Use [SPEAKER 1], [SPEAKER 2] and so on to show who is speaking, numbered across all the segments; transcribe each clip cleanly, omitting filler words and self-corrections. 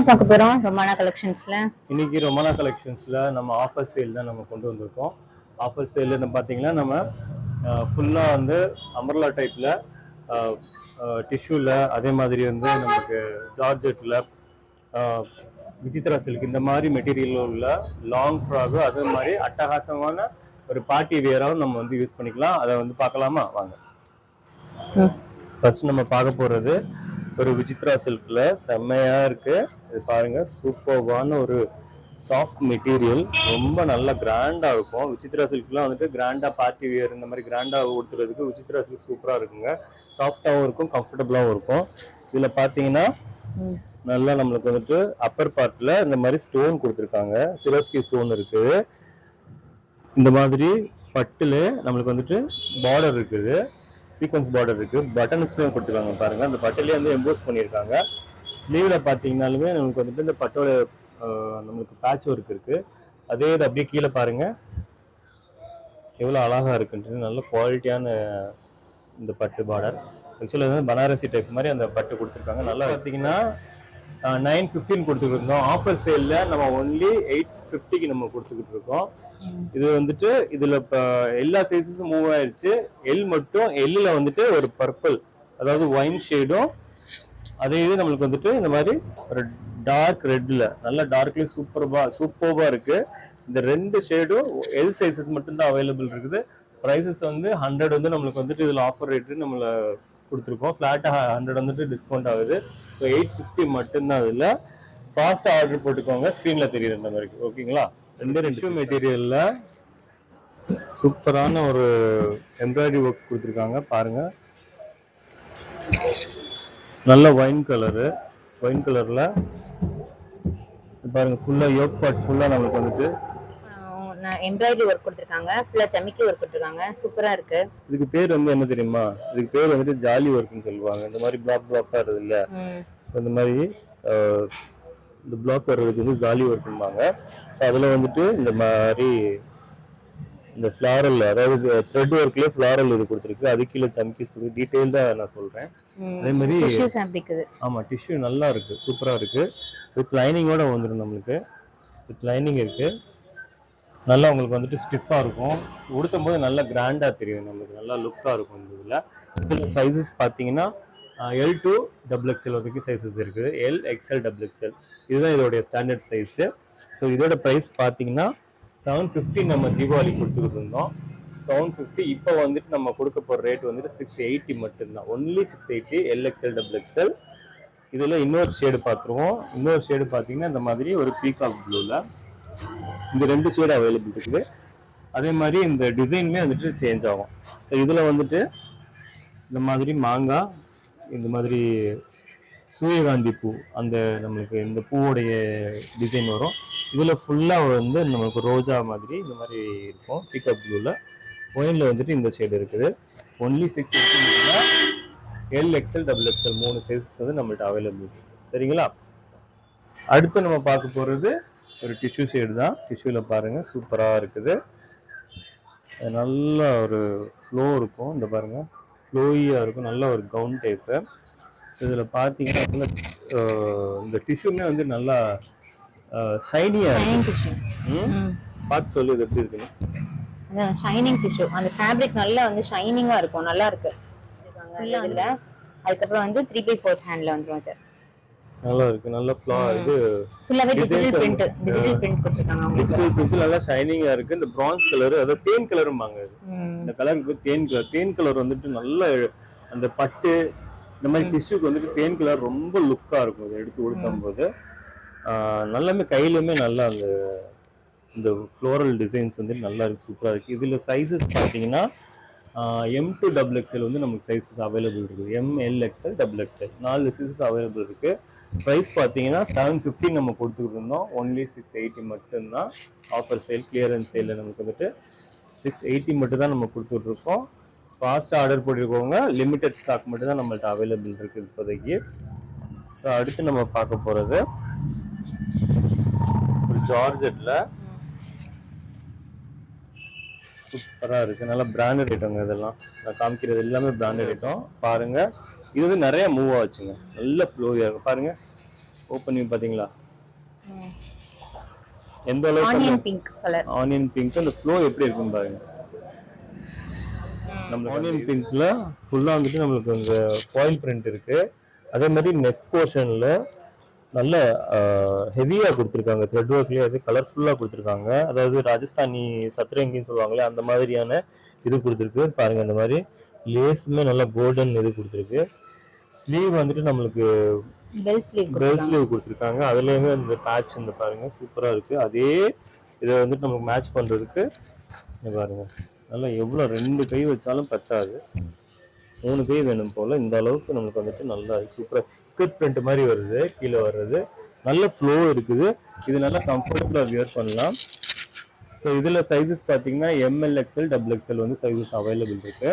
[SPEAKER 1] பார்க்க போறோம் ரொமானா கலெக்ஷன்ஸ்ல.
[SPEAKER 2] இன்னைக்கு ரொமானா கலெக்ஷன்ஸ்ல நம்ம ஆஃபர் சேல் தான் நம்ம கொண்டு வந்திருக்கோம். ஆஃபர் சேல்னு பார்த்தீங்கன்னா நம்ம ஃபுல்லாக வந்து அம்பர்லா டைப்ல டிஷ்யூல, அதே மாதிரி வந்து நமக்கு ஜார்ஜெட்ல, விசித்ரா சில்க் இந்த மாதிரி மெட்டீரியல் உள்ள லாங் ஃப்ராகு, அதே மாதிரி அட்டகாசமான ஒரு பார்ட்டி வியராகவும் நம்ம வந்து யூஸ் பண்ணிக்கலாம். அதை வந்து பார்க்கலாமா? வாங்க. ஃபர்ஸ்ட் நம்ம பார்க்க போறது ஒரு விசித்ரா சில்க்ல செம்மையா இருக்கு. இது பாருங்க, சூப்பர்வான ஒரு சாஃப்ட் மெட்டீரியல், ரொம்ப நல்ல கிராண்டா இருக்கும். விசித்ரா சில்க்லாம் வந்துட்டு கிராண்டா பார்ட்டி வியர் இந்த மாதிரி கிராண்டா கொடுத்துறதுக்கு விசித்ரா சில்க் சூப்பரா இருக்குங்க. சாஃப்டாகவும் இருக்கும், கம்ஃபர்டபுளாகவும் இருக்கும். இதுல பாத்தீங்கன்னா நல்லா நம்மளுக்கு வந்துட்டு அப்பர் பார்ட்ல இந்த மாதிரி ஸ்டோன் கொடுத்துருக்காங்க. சிரோஸ்கி ஸ்டோன் இருக்குது. இந்த மாதிரி பட்டுல நம்மளுக்கு வந்துட்டு பார்டர் இருக்குது, சீக்வன்ஸ் பார்டர் இருக்கு, பட்டன்ஸ்லயும் கொடுத்துருக்காங்க பாருங்க. அந்த பட்டிலே வந்து எம்போஸ் பண்ணியிருக்காங்க. ஸ்லீவ்ல பாத்தீங்கன்னாலுமே நமக்கு வந்துட்டு இந்த பட்டோட நம்மளுக்கு பேட்ச் ஒர்க் இருக்கு. அதே இது அப்படியே கீழே பாருங்க எவ்வளவு அழகா இருக்குன்ட்டு. நல்ல குவாலிட்டியான இந்த பட்டு பார்டர். ஆக்சுவலி வந்து பனாரசி டைப் மாதிரி அந்த பட்டு கொடுத்துருக்காங்க. நல்லா பார்த்தீங்கன்னா 915 கொடுத்துருக்கோம். ஆஃபர் சேல்ல நம்ம ஒன்லி 850க்கு நம்ம கொடுத்துக்கிட்டு இருக்கோம். இது வந்துட்டு இதுல எல்லா சைஸஸும் மூவ் ஆயிடுச்சு. எல் மட்டும், எல்ல வந்துட்டு ஒரு பர்பிள், அதாவது ஒயின் ஷேடும், அதே இது நம்மளுக்கு வந்துட்டு இந்த மாதிரி ஒரு டார்க் ரெட்ல, நல்ல டார்க்லி சூப்பர்பா இருக்கு. இந்த ரெண்டு ஷேடும் எல் சைஸஸ் மட்டும்தான் அவைலபிள் இருக்குது. ப்ரைஸஸ் வந்து 100 வந்து நம்மளுக்கு வந்துட்டு இதுல ஆஃபர் ரேட்டு நம்மள கொடுத்துருக்கோம். ஃபிளாட்டா 100 வந்துட்டு டிஸ்கவுண்ட் ஆகுது. ஸோ 850 மட்டும்தான். இதுல ஃபாஸ்டா ஆர்டர் போட்டுக்கோங்க, ஸ்க்ரீன்ல தெரியுற மாதிரி. ஓகேங்களா? ரெண்டு டிஷ்யூ மெட்டீரியல்ல சூப்பரான ஒரு எம்ப்ராய்டரி ஒர்க்ஸ் கொடுத்துருக்காங்க பாருங்க. நல்ல ஒயின் கலர்ல பாருங்க. ஃபுல்லா யோக் பார்ட் ஃபுல்லா நம்மளுக்கு வந்துட்டு
[SPEAKER 1] எம்ப்ராய்டரி ஒர்க் கொடுத்திருக்காங்க. ஃபுல்லா ஜமிக்கி ஒர்க் கொடுத்திருக்காங்க. சூப்பரா இருக்கு.
[SPEAKER 2] இதுக்கு பேர் வந்து என்ன தெரியுமா? இதுக்கு பேர் வந்துட்டு ஜாலி ஒர்க்னு சொல்லுவாங்க. இந்த மாதிரி பிளாக்கா இருக்குது இல்ல, ஸோ இந்த மாதிரி இந்த பிளாக் வர்றதுக்கு வந்து ஜாலி ஒர்க்பாங்க. ஸோ அதுல வந்துட்டு இந்த மாதிரி இந்த ஃபிளாரல், அதாவது த்ரெட் ஒர்க்ல ஃபிளாரல் இது கொடுத்துருக்கு. அது கீழே சம்கீஸ் கொடுத்து டீடைல்டா நான் சொல்றேன். அதே மாதிரி
[SPEAKER 1] டிஷ்யூ ஃபேப்ரிக் இது.
[SPEAKER 2] ஆமா, டிஷ்யூ நல்லா இருக்கு, சூப்பரா இருக்கு. வித் லைனிங்கோட வந்துடும் நம்மளுக்கு. வித் லைனிங் இருக்கு. நல்லா உங்களுக்கு வந்துட்டு ஸ்டிஃபா இருக்கும். உடுத்தும் போது நல்லா கிராண்டா தெரியும், நம்மளுக்கு நல்லா லுக்கா இருக்கும். இதுல சைஸஸ் பாத்தீங்கன்னா L to XXL வரைக்கும் சைஸஸ் இருக்குது. L, XL, XXL இதுதான் இதோடைய ஸ்டாண்டர்ட் சைஸ். ஸோ இதோட ப்ரைஸ் பார்த்தீங்கன்னா 750 நம்ம தீபாவளி கொடுத்துக்கிட்டு இருந்தோம். 750 இப்போ வந்துட்டு நம்ம கொடுக்க போகிற ரேட் வந்துட்டு 680 மட்டும்தான். Only 680 LXL, XXL. இதில் இன்னொரு ஷேடு பார்த்துருவோம். இன்னொரு ஷேடு பார்த்தீங்கன்னா இந்த மாதிரி ஒரு பீகாக் ப்ளூவில் இந்த ரெண்டு ஷேடு அவைலபிள் இருக்குது. அதே மாதிரி இந்த டிசைனுமே வந்துட்டு சேஞ்ச் ஆகும். ஸோ இதில் வந்துட்டு இந்த மாதிரி மாங்காய், இந்த மாதிரி சூரியகாந்தி பூ, அந்த நம்மளுக்கு இந்த பூவோடைய டிசைன் வரும். இதில் ஃபுல்லாக வந்து நம்மளுக்கு ரோஜா மாதிரி இந்த மாதிரி இருக்கும். பிக்கப் ப்ளூவில் ஒயினில் வந்துட்டு இந்த ஷேடு இருக்குது. Only 650 L, XL, XXL 3 sizes வந்து நம்மள்ட்ட அவைலபிள் இருக்குது. சரிங்களா? அடுத்து நம்ம பார்க்க போகிறது ஒரு டிஷ்யூ ஷேடு தான். டிஷ்யூவில் பாருங்கள் சூப்பராக இருக்குது. நல்ல ஒரு ஃப்ளோ இருக்கும். இந்த பாருங்கள், ஃப்ளோயியாக இருக்கும். நல்ல ஒரு கவுன் டைப்பு. இதில் பார்த்தீங்கன்னா இந்த டிஷ்யூமே வந்து நல்லா ஷைனியாக இருக்கு. பார்த்து சொல்லு இது எப்படி இருக்குன்னு.
[SPEAKER 1] ஷைனிங் டிஷ்யூ, அந்த ஃபேப்ரிக் நல்லா வந்து ஷைனிங்கா இருக்கும். நல்லா இருக்கு. இதுல அதுக்கப்புறம் வந்து 3/4 ஹேண்ட்ல வந்துரும். அது
[SPEAKER 2] நல்லா இருக்கு. நல்ல இது
[SPEAKER 1] ஃபுல்லாவே டிஜிட்டல் பிரிண்ட் கொடுத்திருக்காங்க.
[SPEAKER 2] டிஜிட்டல் பிரிண்ட் நல்லா ஷைனிங்கா இருக்கு. இந்த பிரான்ஸ் கலர், அதாவது தேன் கலரும்பாங்க. இந்த கலருக்கு தேன் கலர் வந்துட்டு நல்ல அந்த பட்டு இந்த மாதிரி டிஷ்யூக்கு வந்துட்டு தேன் கலர் ரொம்ப லுக்கா இருக்கும். இதை எடுத்து உடுத்தும் போது நல்லாமே கையிலுமே நல்லா அந்த இந்த ஃப்ளோரல் டிசைன்ஸ் வந்து நல்லா இருக்கு, சூப்பரா இருக்கு. இதுல சைஸஸ் பார்த்தீங்கன்னா M to XXL வந்து நமக்கு சைஸஸ் அவைலபிள் இருக்குது. M, L, XL, XXL 4 sizes available இருக்கு. ப்ரைஸ் பார்த்தீங்கன்னா 750 நம்ம கொடுத்துக்கிட்டு இருந்தோம். ஒன்லி 680 மட்டும்தான். ஆஃபர் சேல், கிளியரன்ஸ் சேல்ல நமக்கு வந்துட்டு 680 மட்டும் தான் நம்ம கொடுத்துட்டு இருக்கோம். ஃபாஸ்ட்டாக ஆர்டர் போட்டிருக்கோங்க. லிமிடெட் ஸ்டாக் மட்டும் தான் நம்மள்ட்ட அவைலபிள் இருக்குது இப்போதைக்கு. ஸோ அடுத்து நம்ம பார்க்க போகிறது ஒரு ஜார்ஜெட்டில் சூப்பராக இருக்குது. நல்லா பிராண்டட் ஐட்டங்க. இதெல்லாம் நான் காமிக்கிறது எல்லாமே பிராண்டட் ஐட்டம். பாருங்கள், இது வந்து நிறைய மூவ் ஆச்சுங்க. நல்ல ஃப்ளோவியாக இருக்கும் பாருங்கள். ஓப்பன் பண்ணி பாத்தீங்களா எந்த அளவுக்கு
[SPEAKER 1] onion pink colour.
[SPEAKER 2] Onion pink அந்த ஃப்ளோ எப்படி இருக்குன்னு பாருங்க. நம்ம ஆனியன் பிங்க்ல ஃபுல்லா வந்துட்டு நம்மளுக்கு அந்த ஃபாயில் பிரிண்ட் இருக்கு. அதே மாதிரி நெக் போர்ஷன்ல நல்ல ஹெவியா கொடுத்துருக்காங்க. த்ரெட் ஒர்க்லயே அது கலர்ஃபுல்லா கொடுத்துருக்காங்க. அதாவது ராஜஸ்தானி சத்ரங்கின்னு சொல்லுவாங்களே அந்த மாதிரியான இது கொடுத்துருக்கு பாருங்க. இந்த மாதிரி லேஸுமே நல்லா கோல்டன் இது கொடுத்துருக்கு. ஸ்லீவ் வந்துட்டு நம்மளுக்கு
[SPEAKER 1] பெல்
[SPEAKER 2] ஸ்லீவ் கொடுத்துருக்காங்க. அதுலயுமே இந்த பேட்ச் இந்த பாருங்க சூப்பரா இருக்கு. அதே இதை வந்துட்டு நமக்கு மேட்ச் பண்றதுக்கு பாருங்க நல்லா எவ்வளோ 2 கை வச்சாலும் பத்தாது, 3 கை வேணும் போல. இந்த அளவுக்கு நமக்கு வந்துட்டு நல்லா சூப்பரா ஸ்கர்ட் பிரிண்ட் மாதிரி வருது. கீழே வர்றது நல்ல ஃப்ளோ இருக்குது. இது நல்லா கம்ஃபர்டபுளா வியர் பண்ணலாம். ஸோ இதில் சைஸஸ் பார்த்தீங்கன்னா ML XL XXL வந்து சைஸஸ் அவைலபிள் இருக்கு.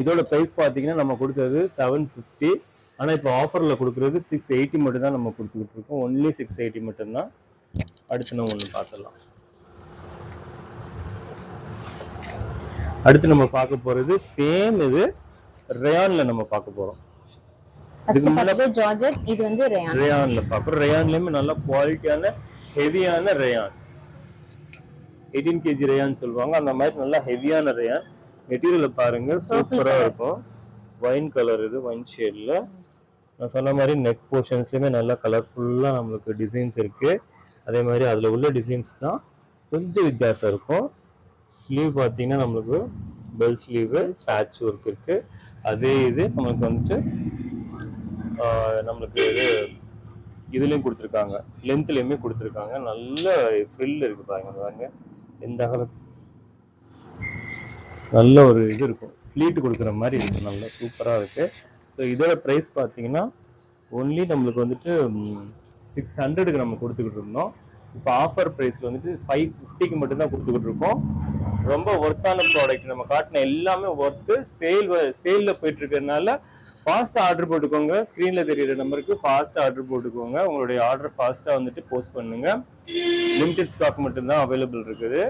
[SPEAKER 2] இதோட ப்ரைஸ் பார்த்தீங்கன்னா நம்ம கொடுத்தது 750. ஆனால் இப்போ ஆஃபரில் கொடுக்குறது 680 மட்டும் தான் நம்ம கொடுத்துக்கிட்டு இருக்கோம். ஒன்லி 680 மட்டும்தான். அடுத்து நம்ம ஒன்று பார்த்துடலாம். அடுத்து நம்ம பார்க்க போகிறது சேம் இது ரேயான்ல நம்ம பார்க்க போகிறோம்.
[SPEAKER 1] ஜார்ஜெட், இது வந்து
[SPEAKER 2] ரேயான்ல பார்க்குறோம். ரேயான்லேயுமே நல்ல குவாலிட்டியான ஹெவியான ரேயான் 18 kg ரேயான் சொல்லுவாங்க. அந்த மாதிரி நல்லா ஹெவியான ரேயான் மெட்டீரியலை பாருங்க சூப்பரா இருக்கும். வைன் கலர், இது வைன் ஷேட்ல. நான் சொன்ன மாதிரி நெக் போர்ஷன்ஸ்லயுமே நல்லா கலர்ஃபுல்லா நம்மளுக்கு டிசைன்ஸ் இருக்கு. அதே மாதிரி அதுல உள்ள டிசைன்ஸ் தான் கொஞ்சம் வித்தியாசம் இருக்கும். ஸ்லீவ் பார்த்தீங்கன்னா நம்மளுக்கு பெல் ஸ்லீவ் பேட்ச் ஒர்க் இருக்கு. அதே இது நம்மளுக்கு வந்துட்டு நம்மளுக்கு இதுலயும் கொடுத்துருக்காங்க, லென்த்லயுமே கொடுத்துருக்காங்க. நல்ல ஃப்ரில் இருக்கு பாருங்க. எந்த அகலத்து நல்ல ஒரு இது இருக்கும், ஃப்ளீட் கொடுக்குற மாதிரி இருக்கு. நல்லா சூப்பரா இருக்கு. ஸோ இதோட ப்ரைஸ் பார்த்தீங்கன்னா ஒன்லி நம்மளுக்கு வந்துட்டு 600க்கு நம்ம கொடுத்துக்கிட்டு இருந்தோம். இப்போ ஆஃபர் ப்ரைஸ்ல வந்துட்டு 550க்கு மட்டும்தான் கொடுத்துக்கிட்டு இருக்கோம். ரொம்ப ஒர்த்தான ப்ராடக்ட். நம்ம காட்டின எல்லாமே ஒர்த்து. சேல்ல போயிட்டு இருக்கிறதுனால ஃபாஸ்ட்டாக ஆர்டர் போட்டுக்கோங்க. ஸ்க்ரீனில் தெரியுற நம்பருக்கு ஃபாஸ்ட்டாக ஆர்டர் போட்டுக்கோங்க. உங்களுடைய ஆர்டர் ஃபாஸ்ட்டாக வந்துட்டு போஸ்ட் பண்ணுங்க. லிமிடெட் ஸ்டாக் மட்டும்தான் அவைலபிள் இருக்குது.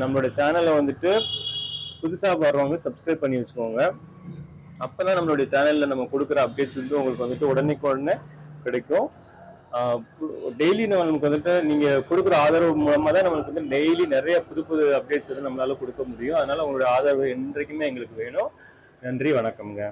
[SPEAKER 2] நம்மளோட சேனலை வந்துட்டு புதுசாக வர்றவங்க சப்ஸ்கிரைப் பண்ணி வச்சுக்கோங்க. அப்போ தான் நம்மளுடைய சேனலில் நம்ம கொடுக்குற அப்டேட்ஸ் வந்து உங்களுக்கு வந்துட்டு உடனே கிடைக்கும். டெய்லி நமக்கு வந்துட்டு நீங்கள் கொடுக்குற ஆதரவு மூலமாக தான் நம்மளுக்கு வந்து டெய்லி நிறைய புது அப்டேட்ஸ் வந்து நம்மளால கொடுக்க முடியும். அதனால உங்களுடைய ஆதரவு என்றைக்குமே எங்களுக்கு வேணும். நன்றி, வணக்கம்ங்க.